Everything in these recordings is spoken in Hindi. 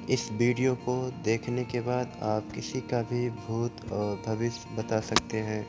इस वीडियो को देखने के बाद आप किसी का भी भूत और भविष्य बता सकते हैं।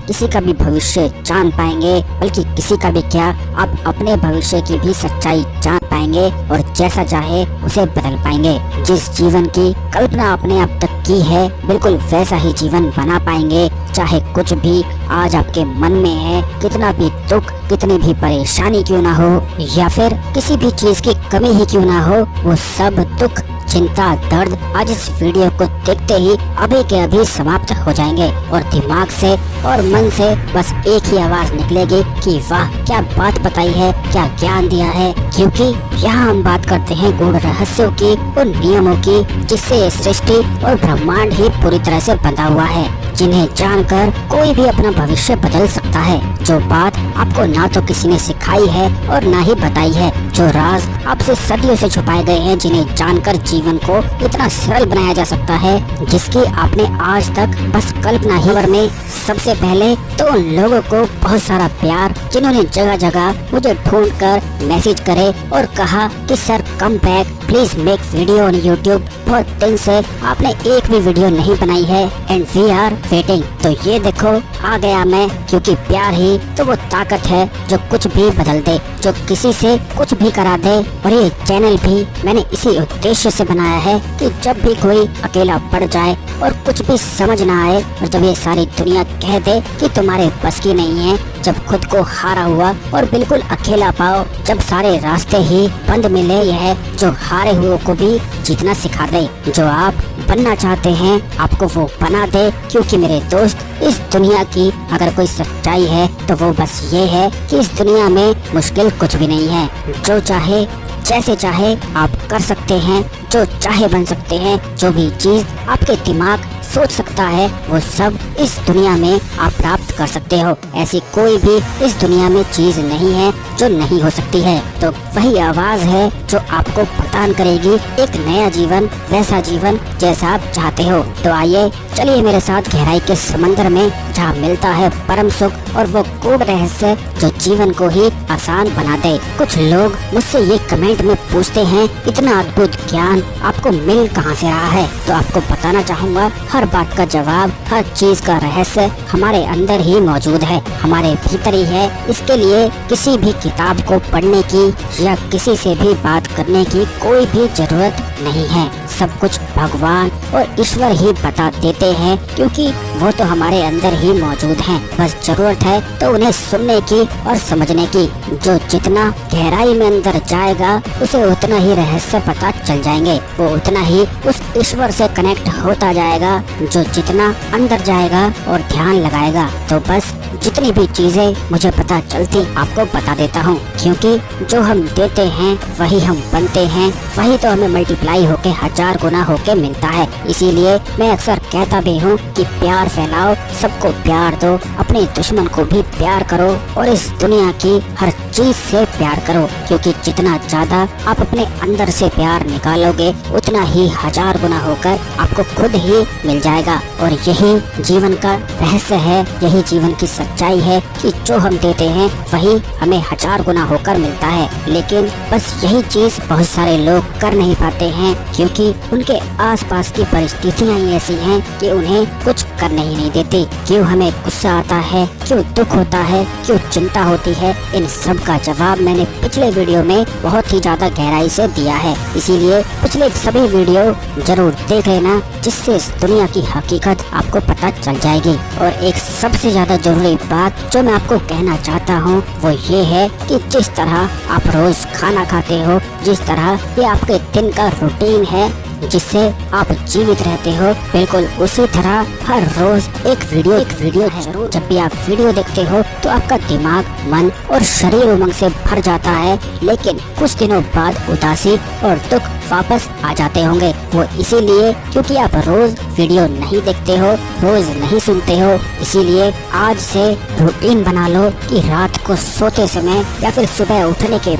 किसी का भी भविष्य जान पाएंगे, बल्कि किसी का भी क्या, आप अपने भविष्य की भी सच्चाई जान पाएंगे और जैसा चाहे उसे बदल पाएंगे। जिस जीवन की कल्पना आपने अब तक की है, बिल्कुल वैसा ही जीवन बना पाएंगे। चाहे कुछ भी आज आपके मन में है, कितना भी दुख, कितनी भी परेशानी क्यों ना हो, या फिर किसी भी चीज की कमी ही क्यों ना हो, वो सब दुख, चिंता, दर्द आज इस वीडियो को देखते ही अभी के अभी समाप्त हो जाएंगे और दिमाग से और मन से बस एक ही आवाज निकलेगी कि वाह, क्या बात बताई है, क्या ज्ञान दिया है। क्योंकि यहाँ हम बात करते हैं गूढ़ रहस्यों की, उन नियमों की जिससे ये सृष्टि और ब्रह्मांड ही पूरी तरह से बंधा हुआ है, जिन्हें जानकर कोई भी अपना भविष्य बदल सकता है। जो बात आपको ना तो किसी ने सिखाई है और ना ही बताई है, जो राज आपसे सदियों से छुपाए गए हैं, जिन्हें जानकर जीवन को इतना सरल बनाया जा सकता है, जिसकी आपने आज तक बस कल्पना ही में। सबसे पहले तो उन लोगों को बहुत सारा प्यार, जिन्होंने जगह जगह मुझे ढूंढकर मैसेज करे और कहा कि sir come back, please make video on YouTube. बहुत दिन से आपने एक भी वीडियो नहीं बनाई है एंड वी आर वेटिंग। तो ये देखो आ गया मैं, क्योंकि प्यार ही तो वो ताकत है जो कुछ भी बदल दे, जो किसी से कुछ भी करा दे। और ये चैनल भी मैंने इसी उद्देश्य से बनाया है कि जब भी कोई अकेला पड़ जाए और कुछ भी समझ ना आए, और जब ये सारी दुनिया कह दे कि तुम्हारे बस की नहीं है, जब खुद को हारा हुआ और बिल्कुल अकेला पाओ, जब सारे रास्ते ही बंद मिले, यह जो हारे हुए को भी जीतना सिखा दे। जो आप बनना चाहते हैं आपको वो बना दे। क्योंकि मेरे दोस्त, इस दुनिया की अगर कोई सच्चाई है तो वो बस ये है कि इस दुनिया में मुश्किल कुछ भी नहीं है। जो चाहे जैसे चाहे आप कर सकते हैं, जो चाहे बन सकते हैं। जो भी चीज आपके दिमाग सोच सकता है वो सब इस दुनिया में आप प्राप्त कर सकते हो। ऐसी कोई भी इस दुनिया में चीज नहीं है जो नहीं हो सकती है। तो वही आवाज है जो आपको प्रदान करेगी एक नया जीवन, वैसा जीवन जैसा आप चाहते हो। तो आइए चलिए मेरे साथ गहराई के समंदर में, जहाँ मिलता है परम सुख और वो गूढ़ रहस्य जो जीवन को ही आसान बना दे। कुछ लोग मुझसे ये कमेंट में पूछते हैं, इतना अद्भुत ज्ञान आपको मिल कहाँ से रहा है? तो आपको बताना चाहूँगा, हर बात का जवाब, हर चीज का रहस्य हमारे अंदर ही मौजूद है, हमारे भीतर ही है। इसके लिए किसी भी किताब को पढ़ने की या किसी से भी बात करने की कोई भी जरूरत नहीं है। सब कुछ भगवान और ईश्वर ही बता देते हैं, क्योंकि वो तो हमारे अंदर ही मौजूद हैं। बस जरूरत है तो उन्हें सुनने की और समझने की। जो जितना गहराई में अंदर जाएगा उसे उतना ही रहस्य पता चल जाएंगे, वो उतना ही उस ईश्वर से कनेक्ट होता जाएगा। जो जितना अंदर जाएगा और ध्यान लगाएगा, तो बस जितनी भी चीजें मुझे पता चलती आपको बता देता हूँ। क्योंकि जो हम देते हैं वही हम बनते हैं, वही तो हमें मल्टीप्लाई होके 1000 गुना होके मिलता है। इसीलिए मैं अक्सर कहता भी हूँ कि प्यार फैलाओ, सबको प्यार दो, अपने दुश्मन को भी प्यार करो और इस दुनिया की हर चीज से प्यार करो। क्योंकि जितना ज्यादा आप अपने अंदर से प्यार निकालोगे, उतना ही 1000 गुना होकर आपको खुद ही मिल जाएगा। और यही जीवन का रहस्य है, यही जीवन की सच्चाई है कि जो हम देते हैं वही हमें 1000 गुना होकर मिलता है। लेकिन बस यही चीज बहुत सारे लोग कर नहीं पाते हैं, क्योंकि उनके आसपास की परिस्थितियां ही ऐसी हैं कि उन्हें कुछ करने ही नहीं देती। क्यों हमें गुस्सा आता है, क्यों दुख होता है, क्यों चिंता होती है, इन सब का जवाब मैंने पिछले वीडियो में बहुत ही ज्यादा गहराई से दिया है। इसीलिए पिछले सभी वीडियो जरूर देख लेना, जिससे इस दुनिया की हकीकत आपको पता चल जाएगी। और एक सबसे ज्यादा जरूरी बात जो मैं आपको कहना चाहता हूँ वो ये है कि जिस तरह आप रोज खाना खाते हो, जिस तरह ये आपके दिन का रूटीन है जिससे आप जीवित रहते हो, बिल्कुल उसी तरह हर रोज एक वीडियो है। जरूर जब भी आप वीडियो देखते हो तो आपका दिमाग, मन और शरीर उमंग से भर जाता है, लेकिन कुछ दिनों बाद उदासी और दुख वापस आ जाते होंगे। वो इसीलिए क्योंकि आप रोज वीडियो नहीं देखते हो, रोज नहीं सुनते हो। इसीलिए आज से रूटीन बना लो कि रात को सोते समय या फिर सुबह उठने के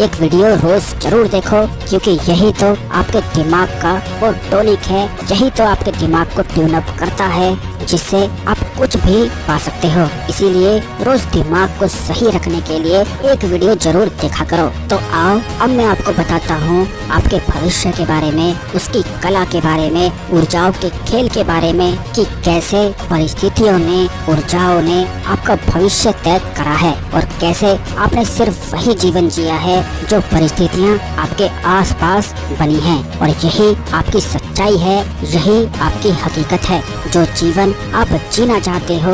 एक वीडियो रोज जरूर देखो, क्योंकि यही तो आपके दिमाग का वो टॉनिक है, यही तो आपके दिमाग को ट्यून अप करता है, जिससे आप कुछ भी पा सकते हो। इसीलिए रोज दिमाग को सही रखने के लिए एक वीडियो जरूर देखा करो। तो आओ अब मैं आपको बताता हूँ आपके भविष्य के बारे में, उसकी कला के बारे में, ऊर्जाओं के खेल के बारे में कि कैसे परिस्थितियों ने, ऊर्जाओं ने आपका भविष्य तय करा है और कैसे आपने सिर्फ वही जीवन जिया है जो परिस्थितियाँ आपके आसपास बनी हैं। और यही आपकी सच्चाई है, यही आपकी हकीकत है। जो जीवन आप जीना चाहते हो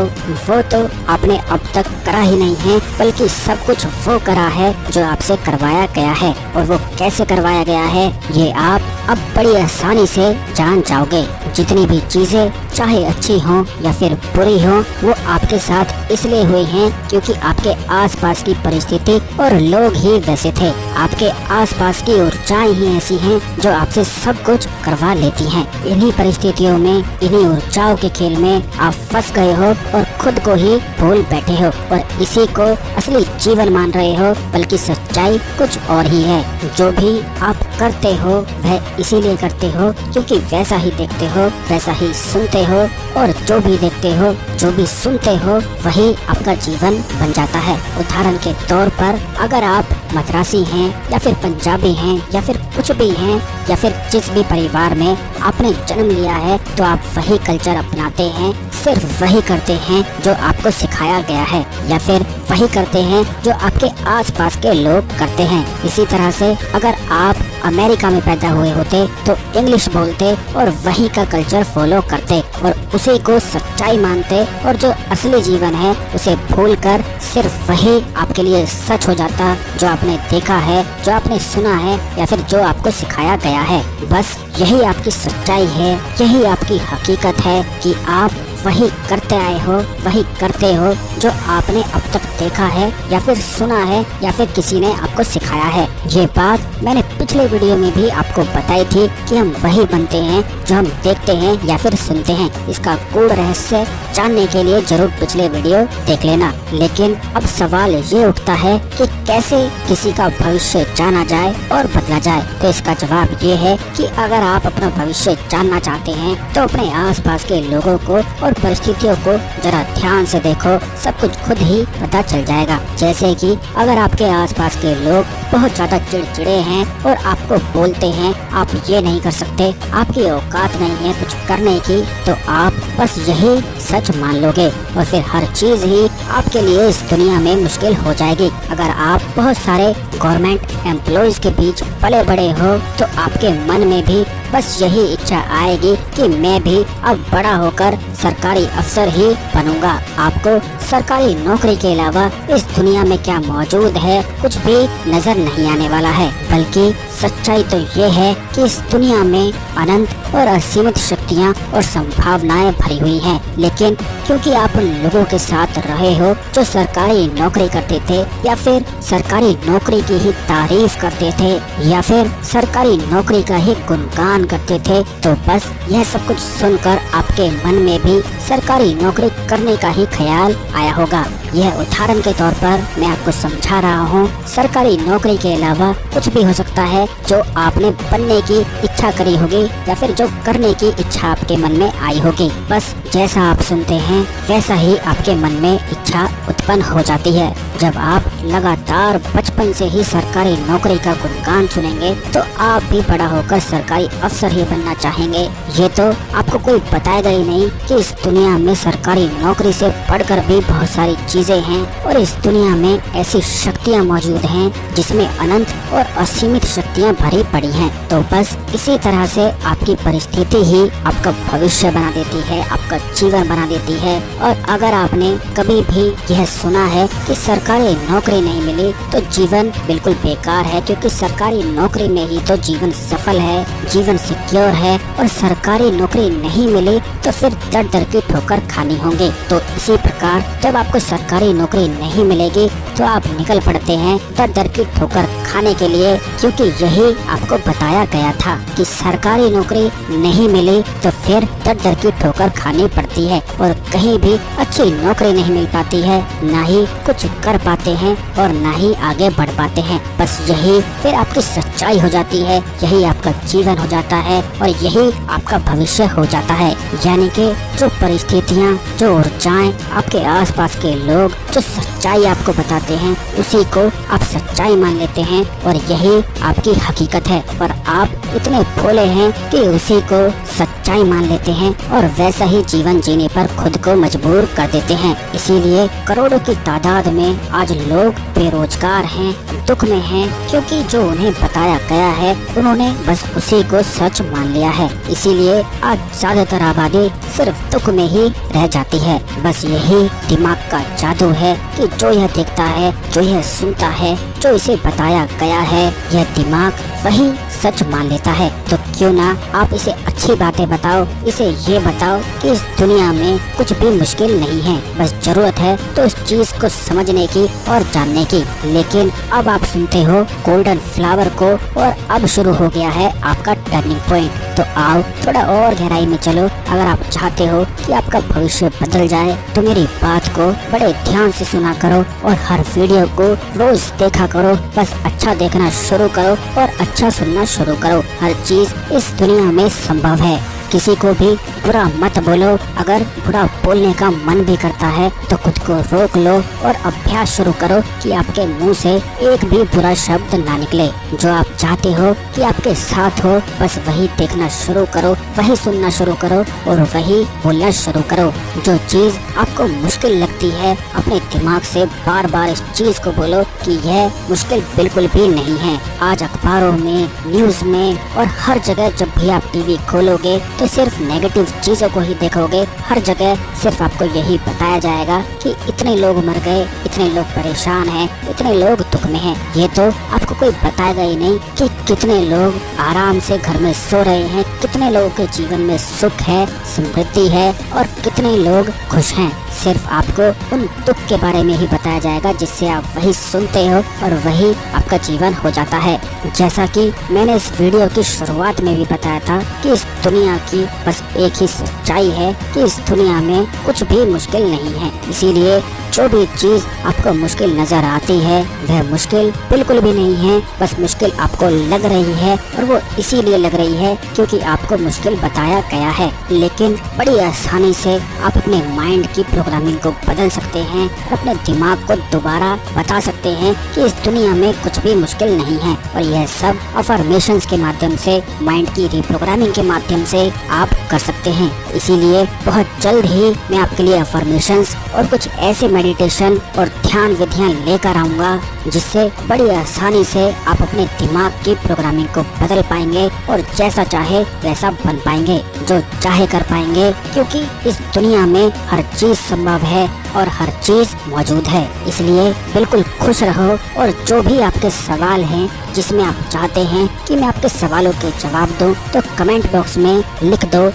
वो तो आपने अब तक करा ही नहीं है, बल्कि सब कुछ वो करा है जो आपसे करवाया गया है। और वो कैसे करवाया गया है ये आप अब बड़ी आसानी से जान जाओगे। जितनी भी चीजें चाहे अच्छी हों या फिर बुरी हों, वो आपके साथ इसलिए हुई हैं क्योंकि आपके आसपास की परिस्थिति और लोग ही वैसे थे। आपके आसपास की ऊर्जाएं ही ऐसी हैं जो आपसे सब कुछ करवा लेती हैं। इन्हीं परिस्थितियों में, इन्हीं ऊर्जाओं के खेल में आप फंस गए हो और खुद को ही भूल बैठे हो और इसी को असली जीवन मान रहे हो, बल्कि सच्चाई कुछ और ही है। जो भी आप करते हो वह इसीलिए करते हो क्योंकि वैसा ही देखते हो, वैसा ही सुनते हो, और जो भी देखते हो, जो भी सुनते हो, वही आपका जीवन बन जाता है। उदाहरण के तौर पर अगर आप मद्रासी हैं या फिर पंजाबी हैं या फिर कुछ भी हैं या फिर जिस भी परिवार में आपने जन्म लिया है, तो आप वही कल्चर अपनाते हैं, सिर्फ वही करते हैं जो आपको सिखाया गया है, या फिर वही करते हैं जो आपके आसपास के लोग करते हैं। इसी तरह से अगर आप अमेरिका में पैदा हुए होते तो इंग्लिश बोलते और वही का कल्चर फॉलो करते और उसी को सच्चाई मानते, और जो असली जीवन है उसे भूलकर सिर्फ वही आपके लिए सच हो जाता जो आपने देखा है, जो आपने सुना है या फिर जो आपको सिखाया गया है। बस यही आपकी सच्चाई है, यही आपकी हकीकत है कि आप वही करते आए हो, वही करते हो जो आपने अब तक देखा है या फिर सुना है या फिर किसी ने आपको सिखाया है। ये बात मैंने पिछले वीडियो में भी आपको बताई थी कि हम वही बनते हैं जो हम देखते हैं या फिर सुनते हैं। इसका गूढ़ रहस्य जानने के लिए जरूर पिछले वीडियो देख लेना। लेकिन अब सवाल ये उठता है कि कैसे किसी का भविष्य जाना जाए और बदला जाए। तो इसका जवाब ये है कि अगर आप अपना भविष्य जानना चाहते हैं तो अपने आसपास के लोगों को और परिस्थितियों को जरा ध्यान से देखो, सब कुछ खुद ही पता चल जाएगा। जैसे कि अगर आपके आसपास के लोग बहुत ज्यादा चिड़चिड़े हैं और आपको बोलते हैं आप ये नहीं कर सकते, आपकी औकात नहीं है कुछ करने की, तो आप बस यही सच मान लोगे और फिर हर चीज ही आपके लिए इस दुनिया में मुश्किल हो जाएगी। अगर आप बहुत सारे गवर्नमेंट एम्प्लॉयज के बीच पले बड़े हो तो आपके मन में भी बस यही इच्छा आएगी कि मैं भी अब बड़ा होकर सरकारी अफसर ही बनूंगा। आपको सरकारी नौकरी के अलावा इस दुनिया में क्या मौजूद है कुछ भी नजर नहीं आने वाला है, बल्कि सच्चाई तो ये है कि इस दुनिया में अनंत और असीमित शक्तियाँ और संभावनाएं भरी हुई हैं। लेकिन क्योंकि आप उन लोगों के साथ रहे हो जो सरकारी नौकरी करते थे या फिर सरकारी नौकरी की ही तारीफ करते थे या फिर सरकारी नौकरी का ही गुणगान करते थे, तो बस यह सब कुछ सुनकर आपके मन में भी सरकारी नौकरी करने का ही ख्याल आया होगा। यह उदाहरण के तौर पर मैं आपको समझा रहा हूँ। सरकारी नौकरी के अलावा कुछ भी हो सकता है जो आपने बनने की इच्छा करी होगी या फिर जो करने की इच्छा आपके मन में आई होगी। बस जैसा आप सुनते हैं वैसा ही आपके मन में इच्छा उत्पन्न हो जाती है। जब आप लगातार बचपन से ही सरकारी नौकरी का गुणगान सुनेंगे तो आप भी बड़ा होकर सरकारी अफसर ही बनना चाहेंगे। ये तो आपको कोई बताएगा ही नहीं कि इस दुनिया में सरकारी नौकरी से बढ़कर भी बहुत सारी चीजें हैं और इस दुनिया में ऐसी शक्तियाँ मौजूद हैं जिसमें अनंत और असीमित शक्तियाँ भरी पड़ी हैं। तो बस इसी तरह से आपकी परिस्थिति ही आपका भविष्य बना देती है, आपका जीवन बना देती है। और अगर आपने कभी भी यह सुना है कि सरकारी नौकरी नहीं मिली तो जीवन बिल्कुल बेकार है, क्योंकि सरकारी नौकरी में ही तो जीवन सफल है, जीवन सिक्योर है, और सरकारी नौकरी नहीं मिली तो फिर दर दर की ठोकर खानी होंगी। तो इसी प्रकार जब आपको सरकारी नौकरी नहीं मिलेगी तो आप निकल पड़ते हैं दर दर की ठोकर खाने के लिए, क्योंकि यही आपको बताया गया था कि सरकारी नौकरी नहीं मिली तो फिर दर दर की ठोकर खानी पड़ती है और कहीं भी अच्छी नौकरी नहीं मिल पाती है, ना ही कुछ कर पाते हैं और ना ही आगे बढ़ पाते हैं। बस यही फिर आपकी सच्चाई हो जाती है, यही आपका जीवन हो जाता होता है और यही आपका भविष्य हो जाता है। यानी कि जो परिस्थितियाँ, जो ऊर्जाएं, आपके आसपास के लोग जो सच्चाई आपको बताते हैं उसी को आप सच्चाई मान लेते हैं और यही आपकी हकीकत है। और आप इतने भोले हैं कि उसी को सच्चाई मान लेते हैं और वैसा ही जीवन जीने पर खुद को मजबूर कर देते हैं। इसीलिए करोड़ों की तादाद में आज लोग बेरोजगार हैं, दुख में हैं, क्योंकि जो उन्हें बताया गया है उन्होंने बस उसी को सच मान लिया है। इसीलिए आज ज्यादातर आबादी सिर्फ दुख में ही रह जाती है। बस यही दिमाग का जादू है कि जो यह देखता है, जो यह सुनता है, जो इसे बताया गया है, यह दिमाग वही सच मान लेता है। तो क्यों ना आप इसे अच्छी बातें बताओ, इसे ये बताओ कि इस दुनिया में कुछ भी मुश्किल नहीं है, बस जरूरत है तो इस चीज को समझने की और जानने की। लेकिन अब आप सुनते हो गोल्डन फ्लावर को और अब शुरू हो गया है आपका टर्निंग पॉइंट। तो आओ थोड़ा और गहराई में चलो। अगर आप चाहते हो कि आपका भविष्य बदल जाए तो मेरी बात को बड़े ध्यान से सुना करो और हर वीडियो को रोज देखा करो। बस अच्छा देखना शुरू करो और अच्छा सुनना शुरू करो। हर चीज इस दुनिया में संभव है। किसी को भी बुरा मत बोलो। अगर बुरा बोलने का मन भी करता है तो खुद को रोक लो और अभ्यास शुरू करो कि आपके मुंह से एक भी बुरा शब्द ना निकले। जो आप चाहते हो कि आपके साथ हो, बस वही देखना शुरू करो, वही सुनना शुरू करो और वही बोलना शुरू करो। जो चीज आपको मुश्किल लगती है, अपने दिमाग से बार बार इस चीज को बोलो कि यह मुश्किल बिल्कुल भी नहीं है। आज अखबारों में, न्यूज में और हर जगह जब भी आप टीवी खोलोगे तो सिर्फ नेगेटिव चीजों को ही देखोगे। हर जगह सिर्फ आपको यही बताया जाएगा कि इतने लोग मर गए, इतने लोग परेशान हैं, इतने लोग दुख में हैं। ये तो आपको कोई बताएगा ही नहीं कि कितने लोग आराम से घर में सो रहे हैं, कितने लोगों के जीवन में सुख है, समृद्धि है और कितने लोग खुश हैं। सिर्फ आपको उन दुख के बारे में ही बताया जाएगा जिससे आप वही सुनते हो और वही आपका जीवन हो जाता है। जैसा कि मैंने इस वीडियो की शुरुआत में भी बताया था कि इस दुनिया की बस एक ही सच्चाई है कि इस दुनिया में कुछ भी मुश्किल नहीं है। इसीलिए जो भी चीज आपको मुश्किल नजर आती है वह मुश्किल बिल्कुल भी नहीं है। बस मुश्किल आपको लग रही है और वो इसीलिए लग रही है क्योंकि आपको मुश्किल बताया गया है। लेकिन बड़ी आसानी से आप अपने माइंड की प्रोग्रामिंग को बदल सकते हैं और अपने दिमाग को दोबारा बता सकते हैं कि इस दुनिया में कुछ भी मुश्किल नहीं है। और यह सब अफर्मेशंस के माध्यम से, माइंड की रिप्रोग्रामिंग के माध्यम से आप कर सकते हैं। इसीलिए बहुत जल्द ही मैं आपके लिए अफर्मेशंस और कुछ ऐसे मेडिटेशन और ध्यान विधियां लेकर आऊंगा जिससे बड़ी आसानी से आप अपने दिमाग की प्रोग्रामिंग को बदल पाएंगे और जैसा चाहे वैसा बन पाएंगे, जो चाहे कर पाएंगे। क्योंकि इस दुनिया में हर चीज संभव है और हर चीज मौजूद है। इसलिए बिल्कुल खुश रहो और जो भी आपके सवाल हैं जिसमें आप चाहते हैं कि मैं आपके सवालों के जवाब दूं, तो कमेंट बॉक्स में लिख दो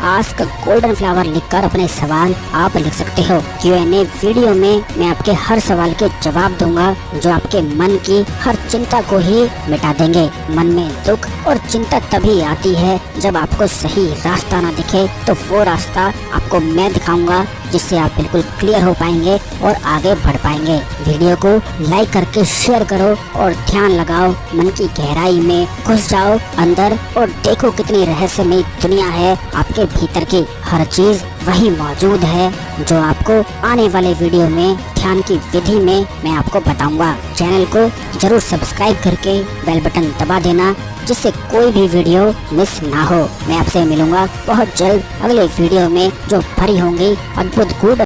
#AskGoldenFlower लिखकर अपने सवाल आप लिख सकते हो। Q&A वीडियो में मैं आपके हर सवाल के जवाब दूंगा जो आपके मन की हर चिंता को ही मिटा देंगे। मन में दुख और चिंता तभी आती है जब आपको सही रास्ता ना दिखे, तो वो रास्ता आपको मैं दिखाऊंगा जिससे आप बिल्कुल क्लियर हो पाएंगे और आगे बढ़ पाएंगे। वीडियो को लाइक करके शेयर करो और ध्यान लगाओ, मन की गहराई में घुस जाओ अंदर और देखो कितनी रहस्यमयी दुनिया है आपके भीतर की। हर चीज वही मौजूद है जो आपको आने वाले वीडियो में ध्यान की विधि में मैं आपको बताऊंगा। चैनल को जरूर सब्सक्राइब करके बेल बटन दबा देना जिससे कोई भी वीडियो मिस ना हो। मैं आपसे मिलूंगा बहुत जल्द अगले वीडियो में जो भरी होंगी अद्भुत गुड